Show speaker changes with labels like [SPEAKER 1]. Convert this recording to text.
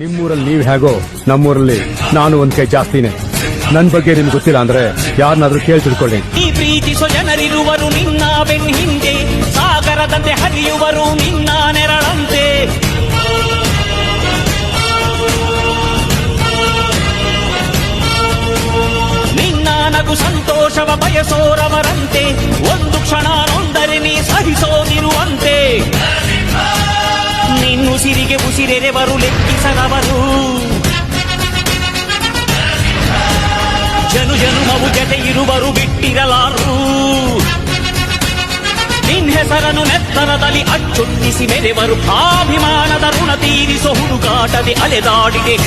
[SPEAKER 1] ನಿಮ್ಮೂರಲ್ಲಿ ನೀವ್ ಹೇಗೋ ನಮ್ಮೂರಲ್ಲಿ ನಾನು ಒಂದ್ ಕೈ ಜಾಸ್ತಿನೇ. ನನ್ ಬಗ್ಗೆ ನಿಮ್ಗೆ ಗೊತ್ತಿಲ್ಲ ಅಂದ್ರೆ ಯಾರನ್ನಾದ್ರೂ ಕೇಳಿ ತಿಳ್ಕೊಳ್ಳಿ.
[SPEAKER 2] ಈ ಪ್ರೀತಿಸೋ ಜನರಿರುವರು ನಿನ್ನ ಬೆನ್ನ ಹಿಂದೆ, ಸಾಗರದಂತೆ ಹರಿಯುವರು ನಿನ್ನ ನೆರಳಂತೆ. ನಿನ್ನ ನಗು ಸಂತೋಷವ ಬಯಸೋರವರಂತೆ, ಒಂದು ಕ್ಷಣ ನೊಂದರೆ ನೀ ಸಹಿಸೋದಿರುವಂತೆ. ನಿನ್ನುಸಿರಿಗೆ ಉಸಿರೆರೆವರು ಲೆಕ್ಕಿಸದವರು, ಜನುಮವು ಜತೆ ಇರುವರು ಬಿಟ್ಟಿರಲಾರು. ನಿನ್ ಹೆಸರನ್ನು ನೆತ್ತರದಲ್ಲಿ ಅಚ್ಚೊಟ್ಟಿಸಿ ಮೆರೆವರು, ಆಭಿಮಾನದ ಋಣ ತೀರಿಸೋ ಹುಡುಕಾಟದೆ ಅಲೆದಾಡಿದೆ.